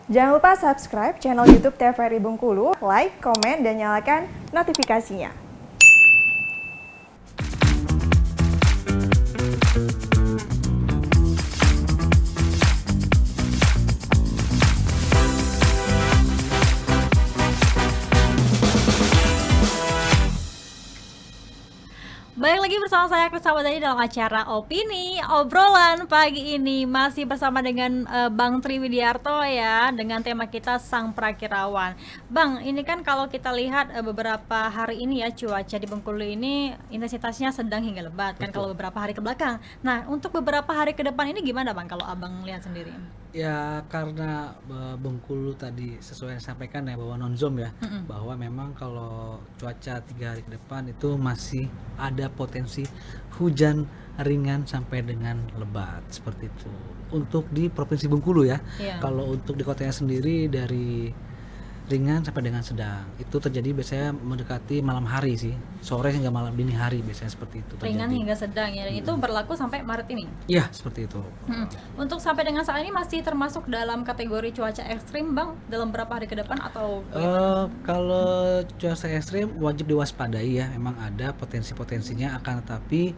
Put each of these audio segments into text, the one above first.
Jangan lupa subscribe channel YouTube TVRI Bengkulu, like, komen, dan nyalakan notifikasinya. Balik lagi bersama saya Kristal Wadani dalam acara Opini Obrolan pagi ini. Masih bersama dengan Bang Triwidiarto ya, dengan tema kita Sang Prakirawan. Bang, ini kan kalau kita lihat beberapa hari ini ya, cuaca di Bengkulu ini intensitasnya sedang hingga lebat kan kalau beberapa hari ke belakang. Nah, untuk beberapa hari ke depan ini gimana Bang kalau Abang lihat sendiri? Ya karena Bengkulu tadi sesuai yang disampaikan ya bahwa non-zone ya, bahwa memang kalau cuaca 3 hari ke depan itu masih ada potensi hujan ringan sampai dengan lebat seperti itu untuk di Provinsi Bengkulu ya. Kalau untuk di kotanya sendiri dari ringan sampai dengan sedang itu terjadi biasanya mendekati malam hari sih, sore hingga malam dini hari biasanya seperti itu terjadi. Ringan hingga sedang ya, itu berlaku sampai Maret ini? Iya seperti itu. Untuk sampai dengan saat ini masih termasuk dalam kategori cuaca ekstrim Bang dalam berapa hari ke depan atau kalau cuaca ekstrim wajib diwaspadai ya, memang ada potensi-potensinya akan tetapi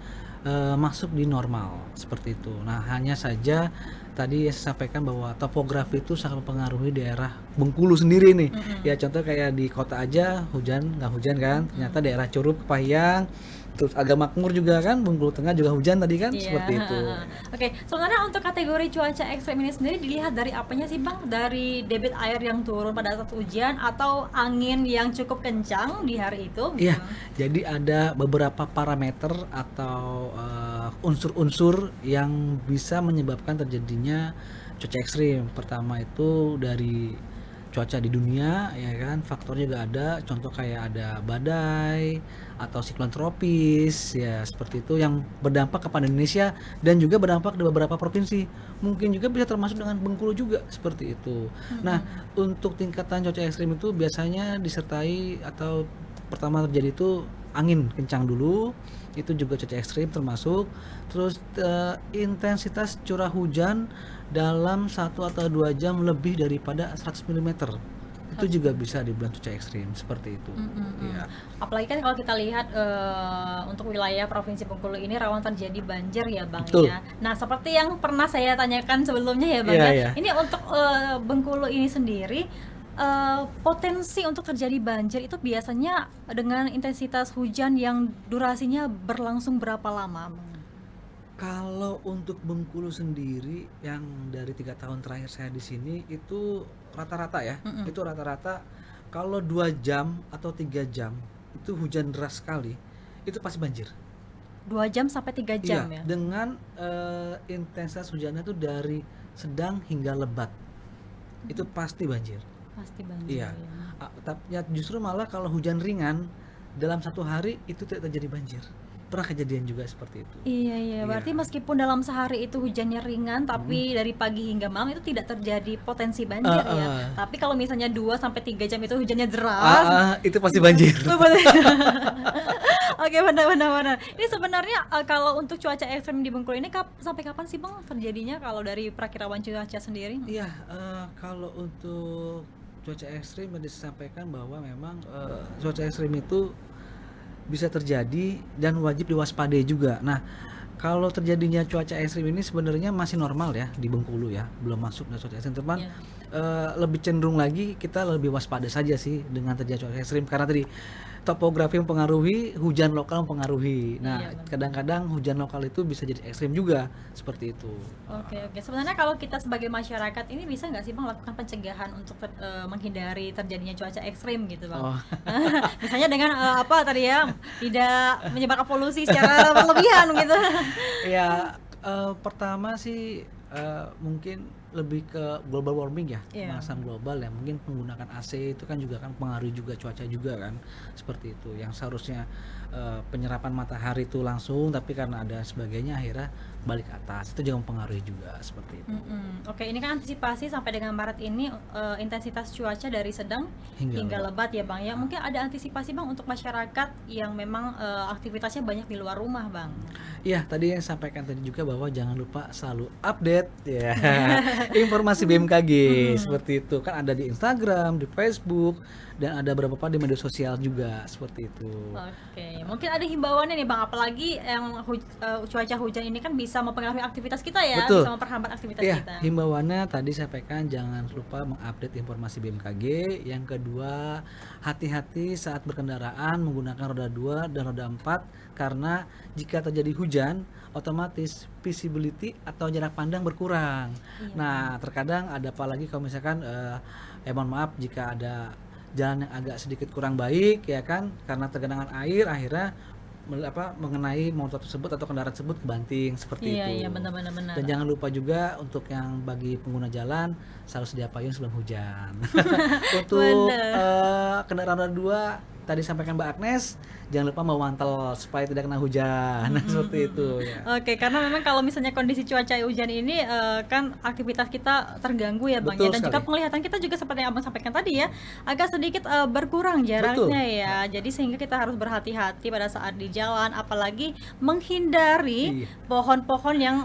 masuk di normal seperti itu. Nah hanya saja tadi saya sampaikan bahwa topografi itu sangat mempengaruhi daerah Bengkulu sendiri nih. Ya contoh kayak di kota aja hujan nggak hujan kan, ternyata daerah Curup, Kepahyang, terus agak makmur juga kan, Bengkulu Tengah juga hujan tadi kan, seperti itu. Oke, sebenarnya untuk kategori cuaca ekstrim ini sendiri dilihat dari apanya sih Bang? Dari debit air yang turun pada saat hujan atau angin yang cukup kencang di hari itu? Iya, jadi ada beberapa parameter atau unsur-unsur yang bisa menyebabkan terjadinya cuaca ekstrim. Pertama itu dari cuaca di dunia ya kan, faktornya juga ada, contoh kayak ada badai atau siklon tropis ya seperti itu yang berdampak kepada Indonesia dan juga berdampak di beberapa provinsi, mungkin juga bisa termasuk dengan Bengkulu juga seperti itu. Nah untuk tingkatan cuaca ekstrim itu biasanya disertai atau pertama terjadi itu angin kencang dulu, itu juga cuaca ekstrim termasuk, terus intensitas curah hujan dalam 1 atau 2 jam lebih daripada 100 mm itu juga bisa dibilang cuaca ekstrim seperti itu. Ya. Apalagi kan kalau kita lihat untuk wilayah Provinsi Bengkulu ini rawan terjadi banjir ya Bang. Betul. Ya. Nah seperti yang pernah saya tanyakan sebelumnya ya Bang Iya. Ini untuk Bengkulu ini sendiri potensi untuk terjadi banjir itu biasanya dengan intensitas hujan yang durasinya berlangsung berapa lama Bang? Kalau untuk Bengkulu sendiri yang dari 3 tahun terakhir saya di sini itu rata-rata ya, itu rata-rata kalau 2 jam atau 3 jam itu hujan deras sekali, itu pasti banjir. 2 jam sampai 3 jam ya? Dengan intensitas hujannya itu dari sedang hingga lebat, itu pasti banjir. Pasti banjir. Iya. Tapi justru malah kalau hujan ringan dalam 1 hari itu tidak terjadi banjir. Pernah kejadian juga seperti itu. Iya. Berarti meskipun dalam sehari itu hujannya ringan, tapi dari pagi hingga malam itu tidak terjadi potensi banjir ya. Tapi kalau misalnya 2 sampai 3 jam itu hujannya deras, itu pasti banjir. Oke, benar. Ini sebenarnya kalau untuk cuaca ekstrem di Bengkulu ini sampai kapan sih Bang terjadinya kalau dari Prakirawan Cuaca sendiri? Iya, kalau untuk cuaca ekstrim yang disampaikan bahwa memang cuaca ekstrim itu bisa terjadi dan wajib diwaspadai juga. Nah, kalau terjadinya cuaca ekstrim ini sebenarnya masih normal ya di Bengkulu ya, belum masuk cuaca ekstrim teman. Lebih cenderung lagi kita lebih waspada saja sih dengan terjadi cuaca ekstrim karena tadi topografi mempengaruhi, hujan lokal mempengaruhi. Nah, kadang-kadang hujan lokal itu bisa jadi ekstrim juga seperti itu. Oke. Sebenarnya kalau kita sebagai masyarakat ini bisa nggak sih Bang lakukan pencegahan untuk menghindari terjadinya cuaca ekstrim gitu Bang? Misalnya dengan apa tadi ya, tidak menyebarkan polusi secara berlebihan gitu. Ya, pertama sih mungkin lebih ke global warming ya, pemanasan global ya, mungkin menggunakan AC itu kan juga kan pengaruh juga cuaca juga kan seperti itu, yang seharusnya penyerapan matahari itu langsung tapi karena ada sebagainya akhirnya balik ke atas. Itu juga mempengaruhi juga seperti itu. Oke, ini kan antisipasi sampai dengan Maret ini intensitas cuaca dari sedang hingga lebat ya Bang ya. Mungkin ada antisipasi Bang untuk masyarakat yang memang aktivitasnya banyak di luar rumah Bang. Iya, tadi yang sampaikan tadi juga bahwa jangan lupa selalu update ya informasi BMKG seperti itu. Kan ada di Instagram, di Facebook, dan ada beberapa di media sosial juga seperti itu. Oke, mungkin ada himbauannya nih Bang, apalagi yang cuaca hujan ini kan bisa mempengaruhi aktivitas kita ya, Betul. bisa memperhambat aktivitas Iya, kita. himbauannya tadi sampaikan jangan lupa mengupdate informasi BMKG. Yang kedua, hati-hati saat berkendaraan menggunakan roda 2 dan roda 4 karena jika terjadi hujan, otomatis visibility atau jarak pandang berkurang. Nah, terkadang ada apalagi kalau misalkan mohon maaf jika ada jalan yang agak sedikit kurang baik ya kan karena tergenangan air akhirnya mengenai motor tersebut atau kendaraan tersebut kebanting seperti Iya, itu. iya benar. Dan jangan lupa juga untuk yang bagi pengguna jalan selalu sedia payung sebelum hujan. Untuk kendaraan roda 2 tadi sampaikan Mbak Agnes, jangan lupa bawa mantel supaya tidak kena hujan. Seperti itu ya. Oke, karena memang kalau misalnya kondisi cuaca hujan ini kan aktivitas kita terganggu ya Bang ya. Betul Dan juga sekali. penglihatan kita juga seperti yang Abang sampaikan tadi ya, agak sedikit berkurang jaraknya ya. Jadi sehingga kita harus berhati-hati pada saat di jalan, apalagi menghindari Iya. pohon-pohon yang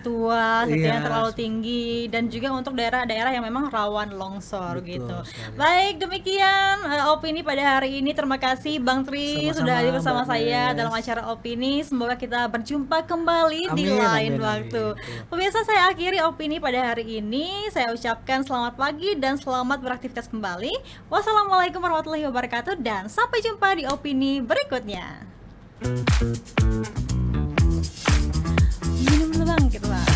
tua, gitu, yang Iya. terlalu tinggi, dan juga untuk daerah-daerah yang memang rawan longsor Betul gitu. sekali. Baik, demikian opini pada hari ini. Terima kasih Bang Tri Sama-sama, sudah hadir bersama Mbak saya Agnes. dalam acara opini. Semoga kita berjumpa kembali di Amin, lain amin, waktu. amin. Pemirsa, saya akhiri opini pada hari ini. Saya ucapkan selamat pagi dan selamat beraktivitas kembali. Wassalamualaikum warahmatullahi wabarakatuh dan sampai jumpa di opini berikutnya. Minum dulu Bang, gitu Bang.